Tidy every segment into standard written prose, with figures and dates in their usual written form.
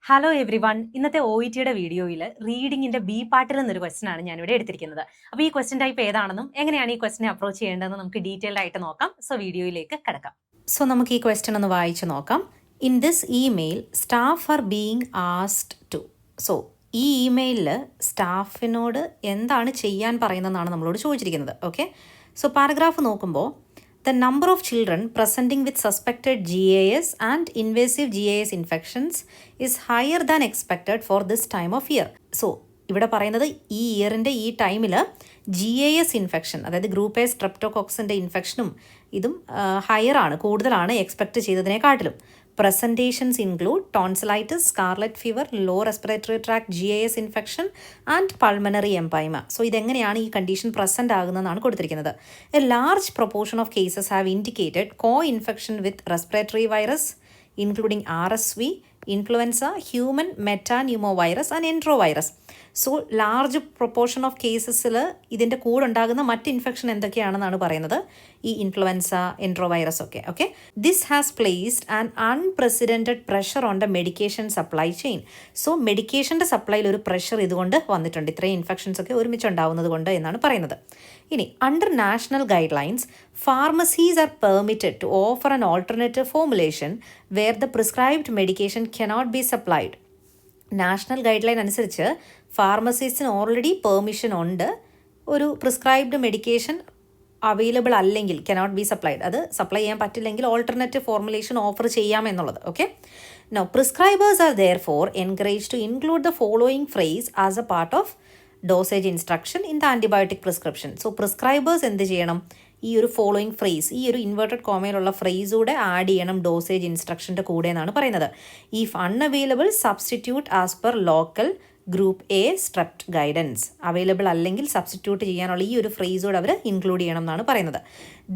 Hello every one. ഇന്നത്തെ O E ടിയുടെ വീഡിയോയിൽ റീഡിങ്ങിന്റെ ബി പാർട്ടിൽ നിന്നൊരു ക്വസ്റ്റൻ ആണ് ഞാനിവിടെ എടുത്തിരിക്കുന്നത്. അപ്പോൾ ഈ ക്വസ്റ്റൻ ടൈപ്പ് ഏതാണെന്നും എങ്ങനെയാണ് ഈ ക്വസ്റ്റിനെ അപ്രോച്ച് ചെയ്യേണ്ടതെന്ന് നമുക്ക് ഡീറ്റെയിൽഡ് ആയിട്ട് നോക്കാം. സോ വീഡിയോയിലേക്ക് കിടക്കാം. സോ നമുക്ക് ഈ ക്വസ്റ്റൻ ഒന്ന് വായിച്ചു നോക്കാം. In this email staff are being asked to. So ഈ ഇമെയിലിൽ സ്റ്റാഫിനോട് എന്താണ് ചെയ്യാൻ പറയുന്നതെന്നാണ് നമ്മളോട് ചോദിച്ചിരിക്കുന്നത്. ഓക്കെ, സോ പാരഗ്രാഫ് നോക്കുമ്പോൾ the number of children presenting with suspected GAS and invasive GAS infections is higher than expected for this time of year. So ഇവിടെ പറയുന്നത് ഈ ഇയറിൻ്റെ ഈ ടൈമിൽ GAS ഇൻഫെക്ഷൻ, അതായത് ഗ്രൂപ്പ് എ സ്ട്രെപ്റ്റോകോക്സിൻ്റെ ഇൻഫെക്ഷനും ഇതും ഹയറാണ്, കൂടുതലാണ് എക്സ്പെക്റ്റ് ചെയ്തതിനെക്കാട്ടിലും. Presentations include tonsillitis, scarlet fever, low respiratory tract GAS infection and pulmonary empyema. So ഇതെങ്ങനെയാണ് ഈ കണ്ടീഷൻ പ്രസൻറ്റ് ആകുന്നതെന്നാണ് കൊടുത്തിരിക്കുന്നത്. A large proportion of cases have indicated co infection with respiratory virus including RSV, influenza, human metapneumovirus and enterovirus. So large proportion of കേസസിൽ ഇതിൻ്റെ കൂടെ ഉണ്ടാകുന്ന മറ്റ് infection എന്തൊക്കെയാണെന്നാണ് പറയുന്നത്, ഈ ഇൻഫ്ലുവൻസ, എൻട്രോ വൈറസ് ഒക്കെ. Okay, this has placed an unprecedented pressure on the medication supply chain. So മെഡിക്കേഷൻ്റെ സപ്ലൈയിൽ ഒരു പ്രഷർ ഇതുകൊണ്ട് വന്നിട്ടുണ്ട്, ഇത്രയും ഇൻഫെക്ഷൻസ് ഒക്കെ ഒരുമിച്ച് ഉണ്ടാവുന്നത് കൊണ്ട് എന്നാണ് പറയുന്നത്. ഇനി under national guidelines pharmacies are permitted to offer an alternative formulation where the prescribed medication cannot be supplied. National guideline അനുസരിച്ച് ഫാർമസിസ്റ്റിന് ഓൾറെഡി പെർമിഷൻ ഉണ്ട്, ഒരു പ്രിസ്ക്രൈബ്ഡ് മെഡിക്കേഷൻ അവൈലബിൾ അല്ലെങ്കിൽ കനോട്ട് ബി സപ്ലൈഡ്, അത് സപ്ലൈ ചെയ്യാൻ പറ്റില്ലെങ്കിൽ alternative formulation offer ചെയ്യാമെന്നുള്ളത്. Okay, no prescribers are there for encourage to include the following phrase as a part of dosage instruction in the antibiotic prescription. So പ്രിസ്ക്രൈബേഴ്സ് എന്ത് ചെയ്യണം, ഈ ഒരു following phrase, ഈ ഒരു ഇൻവേർട്ടഡ് കോമയിലുള്ള ഫ്രേസ് കൂടെ ആഡ് ചെയ്യണം ഡോസേജ് ഇൻസ്ട്രക്ഷൻ്റെ കൂടെ എന്നാണ് പറയുന്നത്. If unavailable substitute as per local group A strep guidance. Available അല്ലെങ്കിൽ സബ്സ്റ്റിറ്റ്യൂട്ട് ചെയ്യാനുള്ള ഈ ഒരു ഫ്രേസോട് അവർ ഇൻക്ലൂഡ് ചെയ്യണം എന്നാണ് പറയുന്നത്.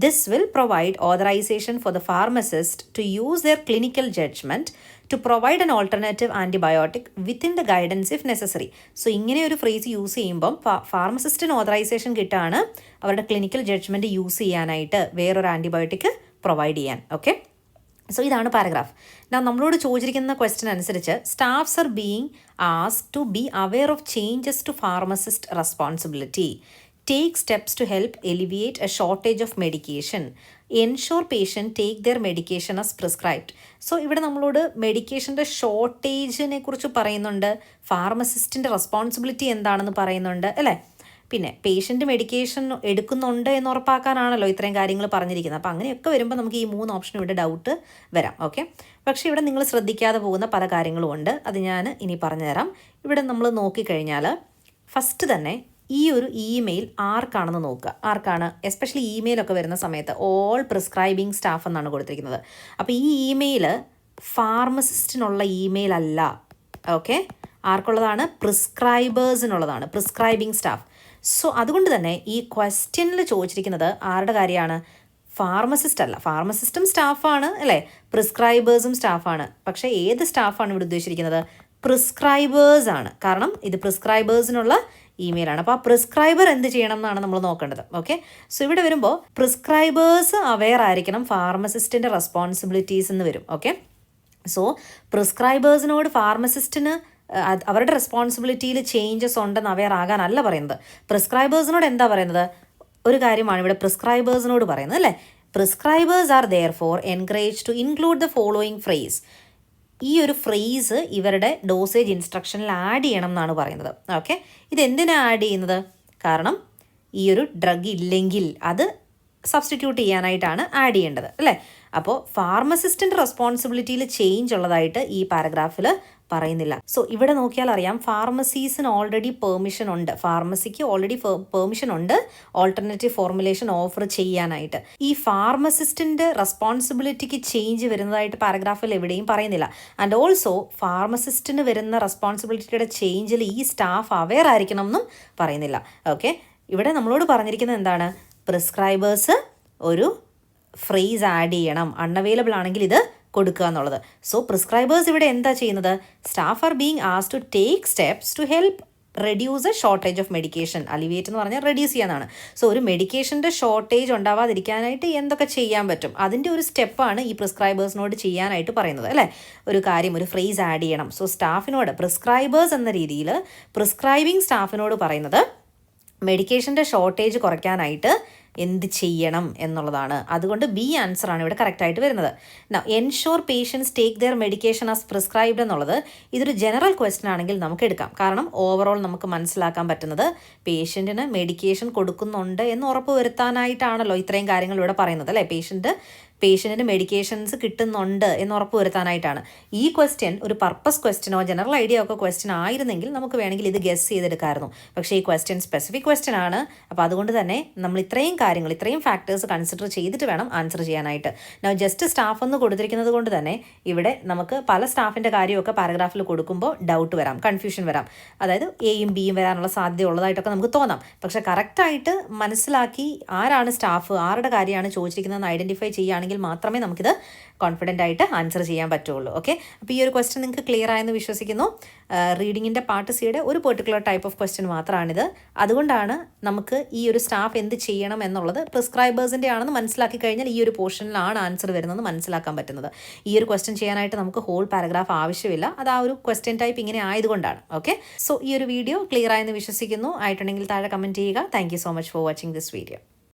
This will provide authorisation for the pharmacist to use their clinical judgement to provide an alternative antibiotic within the guidance if necessary. So ഇങ്ങനെ ഒരു ഫ്രേസ് യൂസ് ചെയ്യുമ്പം ഫാർമസിസ്റ്റിന് ഓതറൈസേഷൻ കിട്ടാണ് അവരുടെ ക്ലിനിക്കൽ ജഡ്ജ്മെൻറ്റ് യൂസ് ചെയ്യാനായിട്ട് വേറൊരു ആൻറ്റിബയോട്ടിക് പ്രൊവൈഡ് ചെയ്യാൻ. Okay, so ഇതാണ് paragraph. നമ്മളോട് ചോദിച്ചിരിക്കുന്ന ക്വസ്റ്റ്യൻ അനുസരിച്ച് staffs are being asked to be aware of changes to pharmacist responsibility, take steps to help alleviate a shortage of medication, ensure patient take their medication as prescribed. So ഇവിടെ നമ്മളോട് മെഡിക്കേഷൻ്റെ ഷോർട്ടേജിനെ കുറിച്ച് പറയുന്നുണ്ട്, ഫാർമസിസ്റ്റിൻ്റെ responsibility എന്താണെന്ന് പറയുന്നുണ്ട് അല്ലേ. പിന്നെ patient medication എടുക്കുന്നുണ്ട് എന്ന് ഉറപ്പാക്കാനാണല്ലോ ഇത്രയും കാര്യങ്ങൾ പറഞ്ഞിരിക്കുന്നത്. അപ്പോൾ അങ്ങനെയൊക്കെ വരുമ്പോൾ നമുക്ക് ഈ 3 ഓപ്ഷനും ഇവിടെ ഡൗട്ട് വരാം. ഓക്കെ, പക്ഷേ ഇവിടെ നിങ്ങൾ ശ്രദ്ധിക്കാതെ പോകുന്ന പല കാര്യങ്ങളും ഉണ്ട്, അത് ഞാൻ ഇനി പറഞ്ഞുതരാം. ഇവിടെ നമ്മൾ നോക്കിക്കഴിഞ്ഞാൽ ഫസ്റ്റ് തന്നെ ഈ ഒരു ഇമെയിൽ ആർക്കാണെന്ന് നോക്കുക. ആർക്കാണ്, എസ്പെഷ്യലി ഇമെയിലൊക്കെ വരുന്ന സമയത്ത് ഓൾ പ്രിസ്ക്രൈബിങ് സ്റ്റാഫ് എന്നാണ് കൊടുത്തിരിക്കുന്നത്. അപ്പോൾ ഈ ഇമെയിൽ ഫാർമസിസ്റ്റിനുള്ള ഇമെയിൽ അല്ല. ഓക്കെ, ആർക്കുള്ളതാണ്, പ്രിസ്ക്രൈബേഴ്സിനുള്ളതാണ്, പ്രിസ്ക്രൈബിങ് സ്റ്റാഫ്. സോ അതുകൊണ്ട് തന്നെ ഈ ക്വസ്റ്റ്യനിൽ ചോദിച്ചിരിക്കുന്നത് ആരുടെ കാര്യമാണ്, ഫാർമസിസ്റ്റ് അല്ല. ഫാർമസിസ്റ്റും സ്റ്റാഫാണ് അല്ലേ, പ്രിസ്ക്രൈബേഴ്സും സ്റ്റാഫാണ്. പക്ഷേ ഏത് സ്റ്റാഫാണ് ഇവിടെ ഉദ്ദേശിച്ചിരിക്കുന്നത്, പ്രിസ്ക്രൈബേഴ്സ് ആണ്. കാരണം ഇത് പ്രിസ്ക്രൈബേഴ്സിനുള്ള ഇമെയിലാണ്. അപ്പോൾ ആ പ്രിസ്ക്രൈബർ എന്ത് ചെയ്യണം എന്നാണ് നമ്മൾ നോക്കേണ്ടത്. ഓക്കെ, സോ ഇവിടെ വരുമ്പോൾ പ്രിസ്ക്രൈബേഴ്സ് അവെയർ ആയിരിക്കണം ഫാർമസിസ്റ്റിൻ്റെ റെസ്പോൺസിബിലിറ്റീസ് എന്ന് വരും. ഓക്കെ, സോ പ്രിസ്ക്രൈബേഴ്സിനോട് ഫാർമസിസ്റ്റിന് അവരുടെ റെസ്പോൺസിബിലിറ്റിയിൽ ചേഞ്ചസ് ഉണ്ടെന്ന് അവെയർ ആകാനല്ല പറയുന്നത്. പ്രിസ്ക്രൈബേഴ്സിനോട് എന്താ പറയുന്നത്, ഒരു കാര്യമാണ് ഇവിടെ പ്രിസ്ക്രൈബേഴ്സിനോട് പറയുന്നത് അല്ലേ. Prescribers are there for encourage to include the following phrase. ഈ ഒരു ഫ്രേസ് ഇവരുടെ ഡോസേജ് ഇൻസ്ട്രക്ഷനിൽ ആഡ് ചെയ്യണം എന്നാണ് പറയുന്നത്. ഓക്കെ, ഇതെന്തിനാണ് ആഡ് ചെയ്യുന്നത്, കാരണം ഈ ഒരു ഡ്രഗ് ഇല്ലെങ്കിൽ അത് സബ്സ്റ്റിറ്റ്യൂട്ട് ചെയ്യാനായിട്ടാണ് ആഡ് ചെയ്യേണ്ടത് അല്ലേ. അപ്പോൾ ഫാർമസിസ്റ്റിൻ്റെ റെസ്പോൺസിബിലിറ്റിയിൽ ചേഞ്ച് ഉള്ളതായിട്ട് ഈ പാരഗ്രാഫിൽ പറയുന്നില്ല. സോ ഇവിടെ നോക്കിയാൽ അറിയാം ഫാർമസീസിന് ഓൾറെഡി പെർമിഷൻ ഉണ്ട്, ഫാർമസിക്ക് ഓൾറെഡി പെർമിഷൻ ഉണ്ട് ഓൾട്ടർനേറ്റീവ് ഫോർമുലേഷൻ ഓഫർ ചെയ്യാനായിട്ട്. ഈ ഫാർമസിസ്റ്റിൻ്റെ റെസ്പോൺസിബിലിറ്റിക്ക് ചേഞ്ച് വരുന്നതായിട്ട് പാരഗ്രാഫിൽ എവിടെയും പറയുന്നില്ല. ആൻഡ് ഓൾസോ ഫാർമസിസ്റ്റിന് വരുന്ന റെസ്പോൺസിബിലിറ്റിയുടെ ചേഞ്ചിൽ ഈ സ്റ്റാഫ് അവെയർ ആയിരിക്കണം എന്നും പറയുന്നില്ല. ഓക്കെ, ഇവിടെ നമ്മളോട് പറഞ്ഞിരിക്കുന്നത് എന്താണ്, പ്രിസ്ക്രൈബേഴ്സ് ഒരു ഫ്രേസ് ആഡ് ചെയ്യണം, അൺഅവൈലബിൾ ആണെങ്കിൽ ഇത് കൊടുക്കുക എന്നുള്ളത്. സോ പ്രിസ്ക്രൈബേഴ്സ് ഇവിടെ എന്താ ചെയ്യുന്നത്, staff are being asked to take steps to help reduce shortage of medication. Alleviate എന്ന് പറഞ്ഞാൽ റെഡ്യൂസ് ചെയ്യാനാണ്. സോ ഒരു മെഡിക്കേഷൻ്റെ ഷോർട്ടേജ് ഉണ്ടാവാതിരിക്കാനായിട്ട് എന്തൊക്കെ ചെയ്യാൻ പറ്റും, അതിൻ്റെ ഒരു സ്റ്റെപ്പാണ് ഈ പ്രിസ്ക്രൈബേഴ്സിനോട് ചെയ്യാനായിട്ട് പറയുന്നത് അല്ലേ. ഒരു കാര്യം, ഒരു ഫ്രേസ് ആഡ് ചെയ്യണം. സോ സ്റ്റാഫിനോട്, പ്രിസ്ക്രൈബേഴ്സ് എന്ന രീതിയിൽ പ്രിസ്ക്രൈബിങ് സ്റ്റാഫിനോട് പറയുന്നത് മെഡിക്കേഷൻ്റെ ഷോർട്ടേജ് കുറയ്ക്കാനായിട്ട് എന്ത് ചെയ്യണം എന്നുള്ളതാണ്. അതുകൊണ്ട് ബി ആൻസറാണ് ഇവിടെ കറക്റ്റായിട്ട് വരുന്നത്. Ensure patients take their medication as prescribed എന്നുള്ളത് ഇതൊരു ജനറൽ ക്വസ്റ്റ്യൻ ആണെങ്കിൽ നമുക്ക് എടുക്കാം. കാരണം ഓവറോൾ നമുക്ക് മനസ്സിലാക്കാൻ പറ്റുന്നത് പേഷ്യൻറ്റിന് മെഡിക്കേഷൻ കൊടുക്കുന്നുണ്ട് എന്ന് ഉറപ്പ് വരുത്താനായിട്ടാണല്ലോ ഇത്രയും കാര്യങ്ങൾ ഇവിടെ പറയുന്നത് അല്ലേ. പേഷ്യൻറ്റിന് മെഡിക്കേഷൻസ് കിട്ടുന്നുണ്ട് എന്ന് ഉറപ്പ് വരുത്താനായിട്ടാണ്. ഈ ക്വസ്റ്റ്യൻ ഒരു പർപ്പസ് ക്വസ്റ്റ്യനോ ജനറൽ ഐഡിയ ഒക്കെ ക്വസ്റ്റ്യൻ ആയിരുന്നെങ്കിൽ നമുക്ക് വേണമെങ്കിൽ ഇത് ഗസ് ചെയ്തെടുക്കാമായിരുന്നു. പക്ഷേ ഈ ക്വസ്റ്റ്യൻ സ്പെസിഫിക് ക്വസ്റ്റ്യൻ ആണ്. അപ്പോൾ അതുകൊണ്ട് തന്നെ നമ്മൾ ഇത്രയും ഫാക്ടേഴ്സ് കൺസിഡർ ചെയ്തിട്ട് വേണം ആൻസർ ചെയ്യാനായിട്ട്. ഞാൻ ജസ്റ്റ് സ്റ്റാഫ് എന്ന് കൊടുത്തിരിക്കുന്നത് കൊണ്ട് തന്നെ ഇവിടെ നമുക്ക് പല സ്റ്റാഫിൻ്റെ കാര്യമൊക്കെ പാരഗ്രാഫിൽ കൊടുക്കുമ്പോൾ ഡൗട്ട് വരാം, കൺഫ്യൂഷൻ വരാം. അതായത് എയും ബിയും വരാനുള്ള സാധ്യത ഉള്ളതായിട്ടൊക്കെ നമുക്ക് തോന്നാം. പക്ഷേ കറക്റ്റായിട്ട് മനസ്സിലാക്കി ആരാണ് സ്റ്റാഫ്, ആരുടെ കാര്യമാണ് ചോദിച്ചിരിക്കുന്നതെന്ന് ഐഡൻറ്റിഫൈ ചെയ്യുകയാണെങ്കിൽ മാത്രമേ നമുക്കിത് കോൺഫിഡൻ്റ് ആയിട്ട് ആൻസർ ചെയ്യാൻ പറ്റുള്ളൂ. ഓക്കെ, അപ്പോൾ ഈ ഒരു ക്വസ്റ്റ്യൻ നിങ്ങൾക്ക് ക്ലിയർ ആയെന്ന് വിശ്വസിക്കുന്നു. റീഡിങ്ങിൻ്റെ പാർട്ട് സിയുടെ ഒരു പെർട്ടിക്കുലർ ടൈപ്പ് ഓഫ് ക്വസ്റ്റ്യൻ മാത്രമാണിത്. അതുകൊണ്ടാണ് നമുക്ക് ഈ ഒരു സ്റ്റാഫ് എന്ത് ചെയ്യണം എന്നുള്ളത് പ്രിസ്ക്രൈബേഴ്സിൻ്റെ ആണെന്ന് മനസ്സിലാക്കി കഴിഞ്ഞാൽ ഈ ഒരു പോർഷനിലാണ് ആൻസർ വരുന്നത് മനസ്സിലാക്കാൻ പറ്റുന്നത്. ഈ ഒരു ക്വസ്റ്റ്യൻ ചെയ്യാനായിട്ട് നമുക്ക് ഹോൾ പാരഗ്രാഫ് ആവശ്യമില്ല. അത് ആ ഒരു ക്വസ്റ്റ്യൻ ടൈപ്പ് ഇങ്ങനെ ആയതുകൊണ്ടാണ്. ഓക്കെ, സോ ഈ ഒരു വീഡിയോ ക്ലിയർ ആയെന്ന് വിശ്വസിക്കുന്നു. ആയിട്ടുണ്ടെങ്കിൽ താഴെ കമൻറ്റ് ചെയ്യുക. Thank you so much for watching this video.